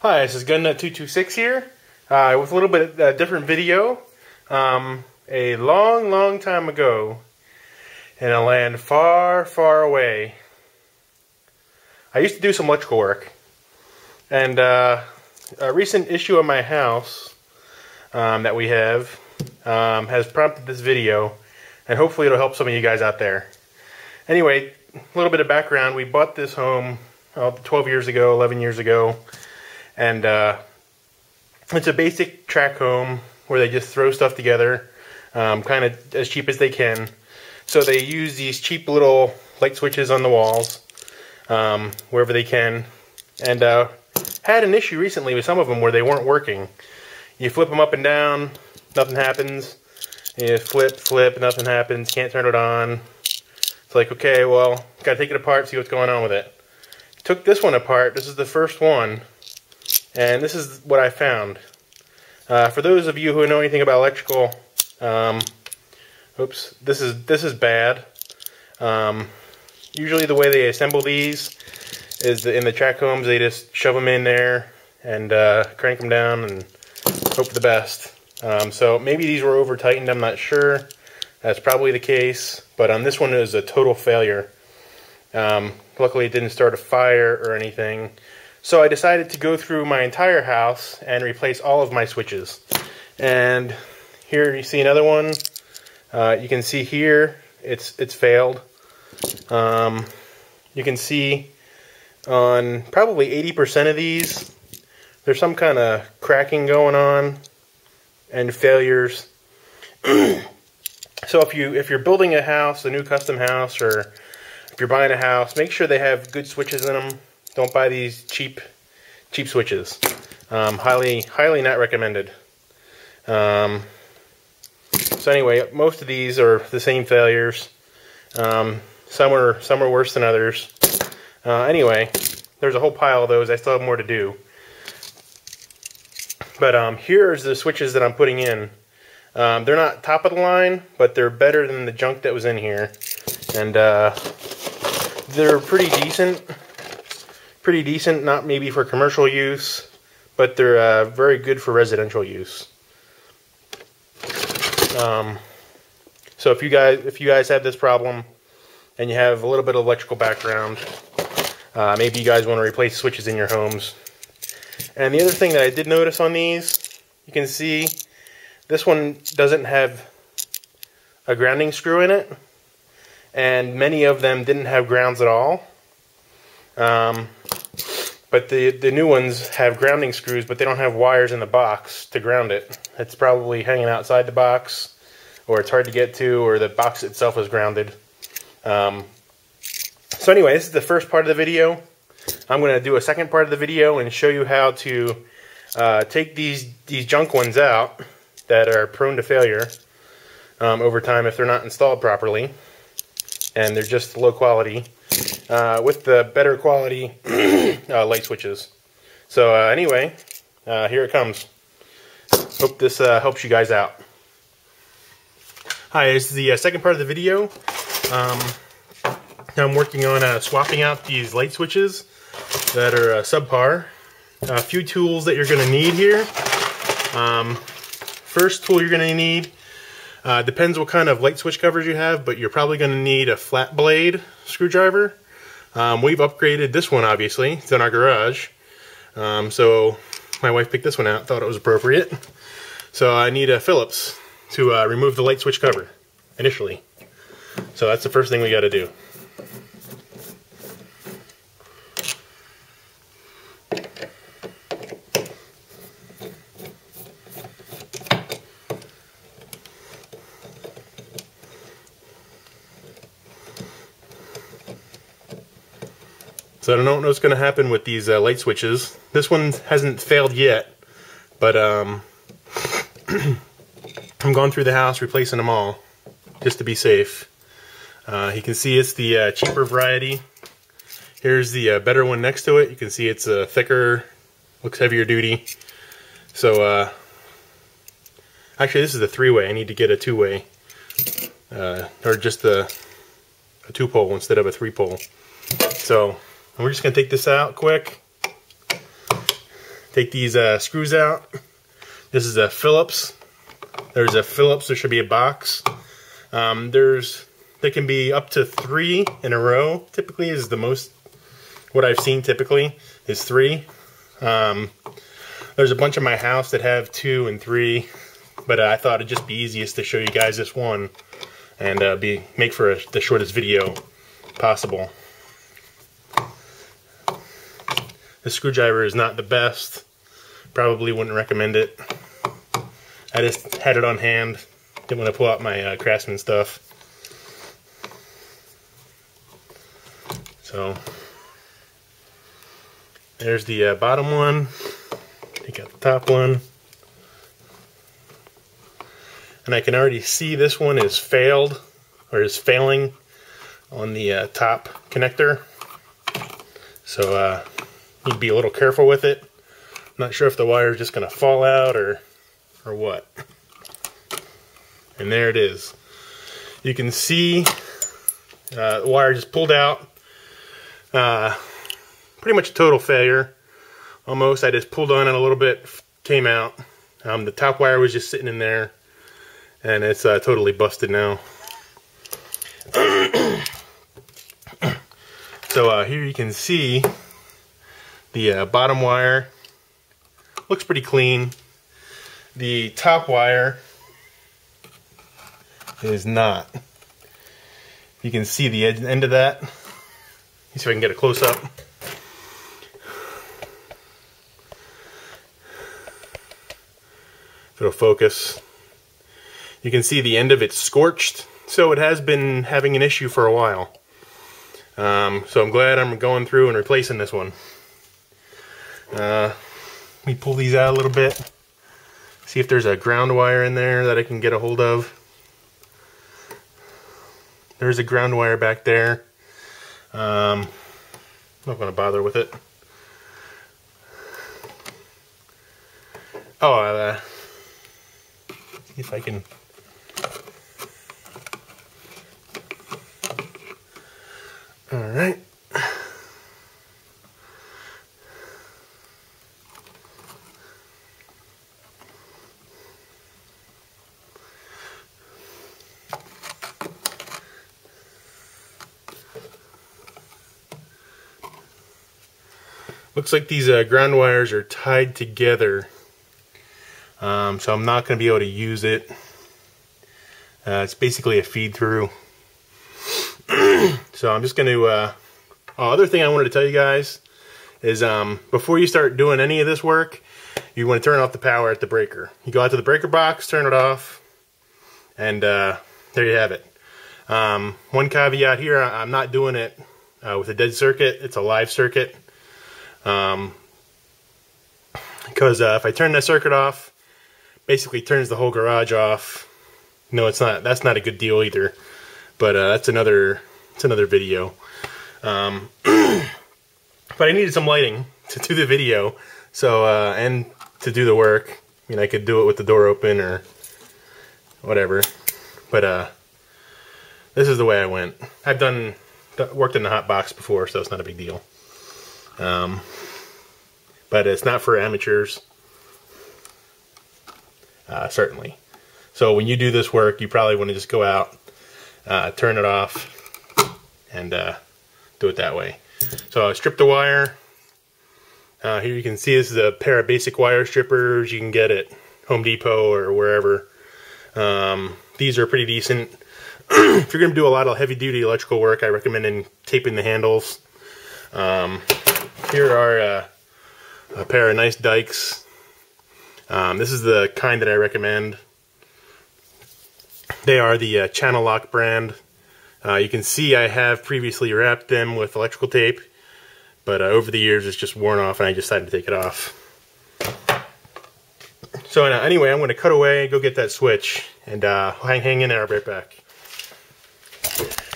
Hi, this is GunNut226 here, with a little bit different video. A long time ago, in a land far, far away, I used to do some electrical work. And a recent issue of my house that we have has prompted this video, and hopefully it'll help some of you guys out there. Anyway, a little bit of background. We bought this home 12 years ago, 11 years ago. And it's a basic track home where they just throw stuff together, kind of as cheap as they can. So they use these cheap little light switches on the walls, wherever they can. And had an issue recently with some of them where they weren't working. You flip them up and down, nothing happens. You flip, nothing happens. Can't turn it on. It's like, okay, well, gotta take it apart, see what's going on with it. Took this one apart. This is the first one. And this is what I found. For those of you who know anything about electrical, oops, this is bad. Usually the way they assemble these is in the track homes, they just shove them in there and crank them down and hope for the best. So maybe these were over tightened, I'm not sure. That's probably the case, but on this one it was a total failure. Luckily it didn't start a fire or anything. So I decided to go through my entire house and replace all of my switches. And here you see another one. You can see here it's failed. You can see on probably 80% of these there's some kind of cracking going on and failures. So if you're building a house, a new custom house, or if you're buying a house, make sure they have good switches in them. Don't buy these cheap switches. Highly not recommended. So anyway, most of these are the same failures. Some are worse than others. Anyway, there's a whole pile of those. I still have more to do. But here's the switches that I'm putting in. They're not top of the line, but they're better than the junk that was in here. And they're pretty decent. Pretty decent, not maybe for commercial use, but they're very good for residential use. So if you guys have this problem and you have a little bit of electrical background, maybe you guys want to replace switches in your homes. And the other thing that I did notice on these, you can see this one doesn't have a grounding screw in it, and many of them didn't have grounds at all. But the new ones have grounding screws, but they don't have wires in the box to ground it. It's probably hanging outside the box, or it's hard to get to, or the box itself is grounded. So anyway, this is the first part of the video. I'm going to do a second part of the video and show you how to take these junk ones out that are prone to failure over time if they're not installed properly, and they're just low quality. With the better quality light switches. So anyway, here it comes. Hope this helps you guys out. Hi, this is the second part of the video. I'm working on swapping out these light switches that are subpar. A few tools that you're going to need here. First tool you're going to need, depends what kind of light switch covers you have, but you're probably going to need a flat blade screwdriver. We've upgraded this one, obviously. It's in our garage. So my wife picked this one out, thought it was appropriate. So I need a Phillips to remove the light switch cover, initially. So that's the first thing we got to do. So I don't know what's going to happen with these light switches. This one hasn't failed yet, but I'm going through the house replacing them all, just to be safe. You can see it's the cheaper variety. Here's the better one next to it. You can see it's thicker, looks heavier duty. So actually this is the 3-way. I need to get a 2-way, or just a 2-pole instead of a 3-pole. So we're just going to take this out quick. take these screws out. This is a Phillips. There's a Phillips. There should be a box. There can be up to 3 in a row. Typically is the most. What I've seen typically is 3. There's a bunch in my house that have 2 and 3, but I thought it'd just be easiest to show you guys this one and make for the shortest video possible. The screwdriver is not the best. Probably wouldn't recommend it. I just had it on hand. Didn't want to pull out my Craftsman stuff. So there's the bottom one. Take out the top one. And I can already see this one is failed, or is failing on the top connector. So need to be a little careful with it. I'm not sure if the wire is just going to fall out or what. And there it is. You can see the wire just pulled out. Pretty much a total failure. Almost. I just pulled on it a little bit, came out. The top wire was just sitting in there, and it's totally busted now. So here you can see the bottom wire. Looks pretty clean. The top wire is not. You can see the end of that. Let me see if I can get a close up. If it'll focus. You can see the end of it scorched, so it has been having an issue for a while. So I'm glad I'm going through and replacing this one. Let me pull these out a little bit. See if there's a ground wire in there that I can get a hold of. There's a ground wire back there. I'm not going to bother with it. Oh, see if I can. All right. Looks like these ground wires are tied together. So I'm not going to be able to use it. It's basically a feed through. So I'm just going to, other thing I wanted to tell you guys is before you start doing any of this work, you want to turn off the power at the breaker. You go out to the breaker box, turn it off, and there you have it. One caveat here, I'm not doing it with a dead circuit. It's a live circuit. Because if I turn that circuit off, basically turns the whole garage off. No, it's not. That's not a good deal either. But that's another video. But I needed some lighting to do the video, so and to do the work. I mean, I could do it with the door open or whatever. But this is the way I went. I've worked in the hot box before, so it's not a big deal. But it's not for amateurs, certainly. So when you do this work, you probably want to just go out, turn it off, and do it that way. So I stripped the wire. Here you can see this is a pair of basic wire strippers you can get at Home Depot or wherever. These are pretty decent. If you're going to do a lot of heavy-duty electrical work, I recommend taping the handles. Here are a pair of nice dikes. This is the kind that I recommend. They are the Channel Lock brand. You can see I have previously wrapped them with electrical tape, but over the years it's just worn off and I decided to take it off. So anyway, I'm going to cut away, go get that switch, and hang in there, I'll be right back.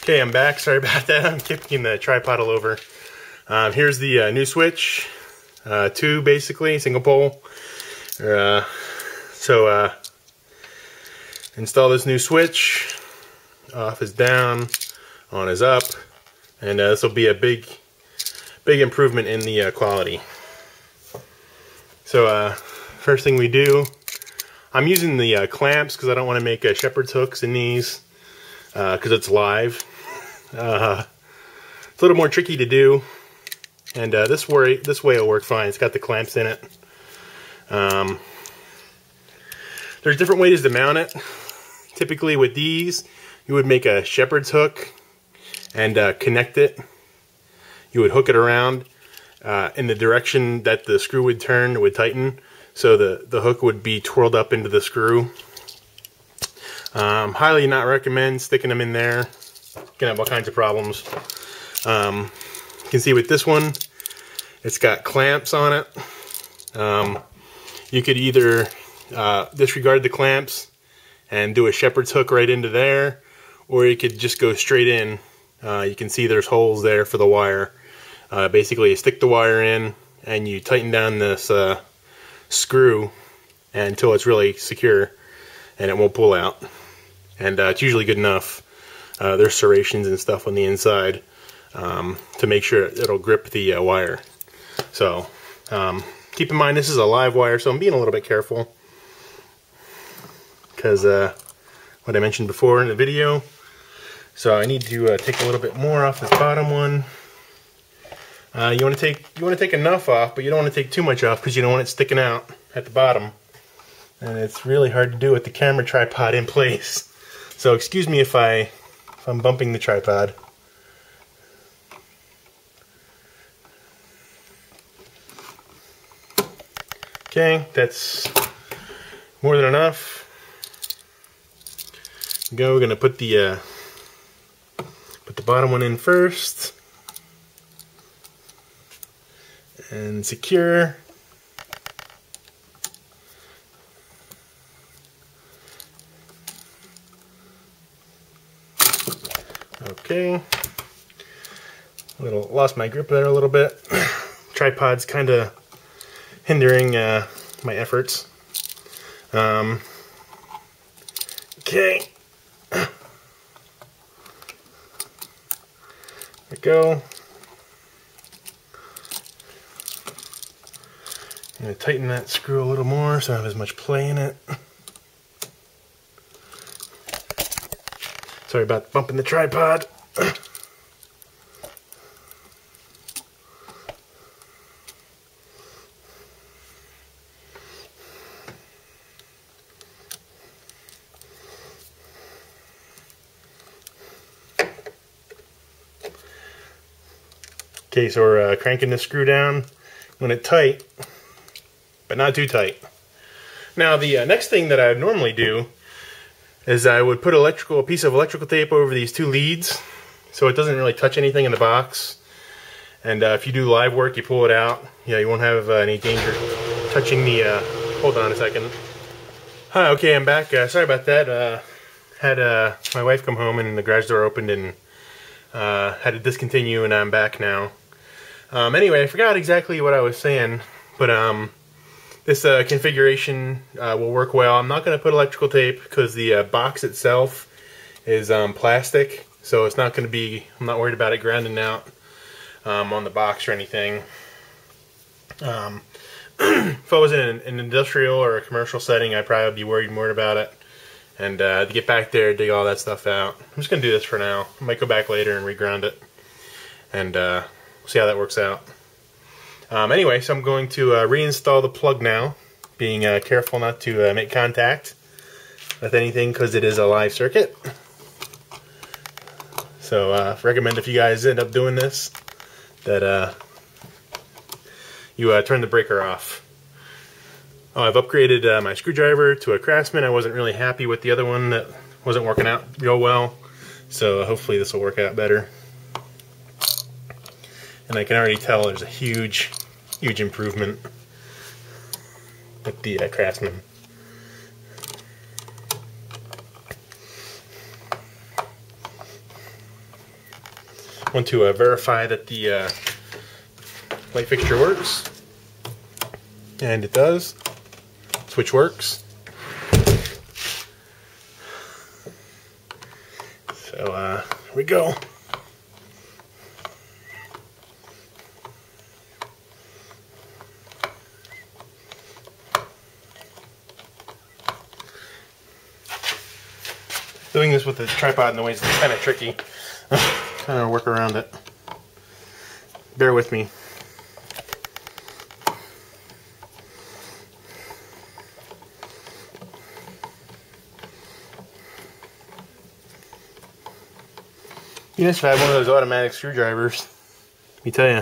Okay, I'm back. Sorry about that. I'm kicking the tripod all over. Here's the new switch. 2 basically, single pole. So install this new switch. Off is down, on is up, and this will be a big improvement in the quality. So first thing we do, I'm using the clamps because I don't want to make shepherd's hooks in these because it's live. It's a little more tricky to do, and this way it'll work fine. It's got the clamps in it. There's different ways to mount it. Typically with these, you would make a shepherd's hook and connect it. You would hook it around in the direction that the screw would turn, it would tighten. So the hook would be twirled up into the screw. Highly not recommend sticking them in there. You can have all kinds of problems. You can see with this one, it's got clamps on it. You could either disregard the clamps and do a shepherd's hook right into there, or you could just go straight in. You can see there's holes there for the wire. Basically, you stick the wire in and you tighten down this screw until it's really secure and it won't pull out. And it's usually good enough. There's serrations and stuff on the inside to make sure it'll grip the wire. So keep in mind this is a live wire, so I'm being a little bit careful because what I mentioned before in the video. So I need to take a little bit more off this bottom one. You want to take enough off, but you don't want to take too much off because you don't want it sticking out at the bottom. And it's really hard to do with the camera tripod in place. So excuse me if I'm bumping the tripod. Okay, that's more than enough. We're gonna put the bottom one in first and secure. Okay, lost my grip there a little bit. Tripod's kind of hindering my efforts. Okay. There we go. I'm going to tighten that screw a little more so I don't have as much play in it. Sorry about bumping the tripod. Okay, so we're cranking the screw down. When it's tight, but not too tight. Now the next thing that I would normally do is I would put a piece of electrical tape over these two leads so it doesn't really touch anything in the box. And if you do live work, you pull it out, you won't have any danger touching the, hold on a second. Hi, okay, I'm back. Sorry about that. Had my wife come home and the garage door opened and had to discontinue, and I'm back now. Anyway, I forgot exactly what I was saying, but this configuration will work well. I'm not going to put electrical tape because the box itself is plastic, so it's not going to be, I'm not worried about it grounding out on the box or anything. If I was in an industrial or a commercial setting, I'd probably be worried more about it. And to get back there, dig all that stuff out. I'm just going to do this for now. I might go back later and reground it. And see how that works out. Anyway, so I'm going to reinstall the plug now, being careful not to make contact with anything because it is a live circuit. So recommend if you guys end up doing this that you turn the breaker off. Oh, I've upgraded my screwdriver to a Craftsman. I wasn't really happy with the other one that wasn't working out real well, so hopefully this will work out better. And I can already tell there's a huge improvement with the Craftsman. Want to verify that the light fixture works, and it does. Switch works. So here we go. this with the tripod in the way is kind of tricky. Kind of work around it. Bear with me. You guys have one of those automatic screwdrivers. Let me tell you,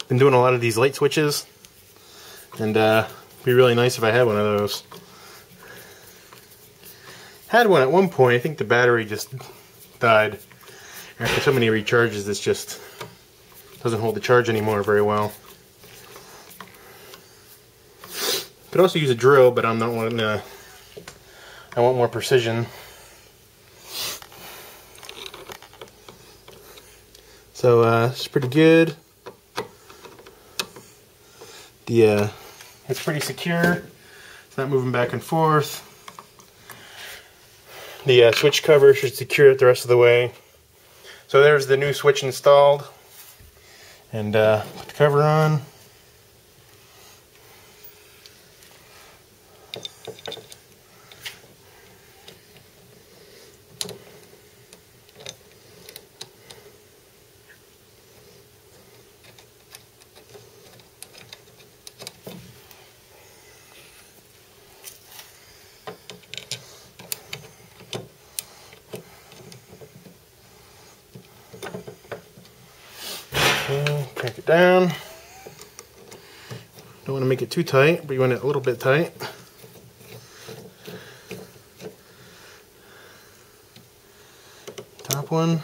been doing a lot of these light switches, and it'd be really nice if I had one of those. Had one at one point. I think the battery just died. After so many recharges, this just doesn't hold the charge anymore very well. Could also use a drill, but I'm not wanting to. I want more precision. So it's pretty good. It's pretty secure. It's not moving back and forth. The switch cover should secure it the rest of the way. So there's the new switch installed. And put the cover on. Crank it down. Don't want to make it too tight, but you want it a little bit tight. Top one.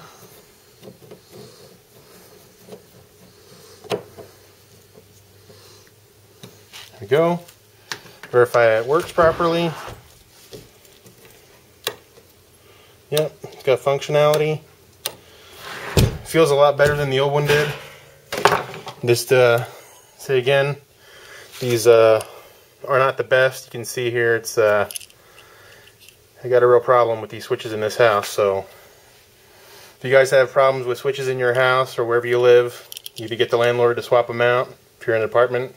There we go. Verify it works properly. Yep, it's got functionality. Feels a lot better than the old one did. Just say again, these are not the best. You can see here it's I got a real problem with these switches in this house. So if you guys have problems with switches in your house or wherever you live, you either get the landlord to swap them out if you're in an apartment,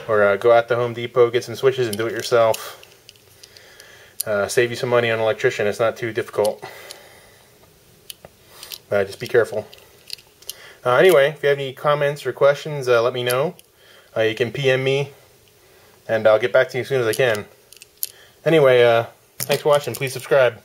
or go out to Home Depot, get some switches and do it yourself. Save you some money on an electrician. It's not too difficult. Just be careful. Anyway, if you have any comments or questions, let me know. You can PM me, and I'll get back to you as soon as I can. Anyway, thanks for watching. Please subscribe.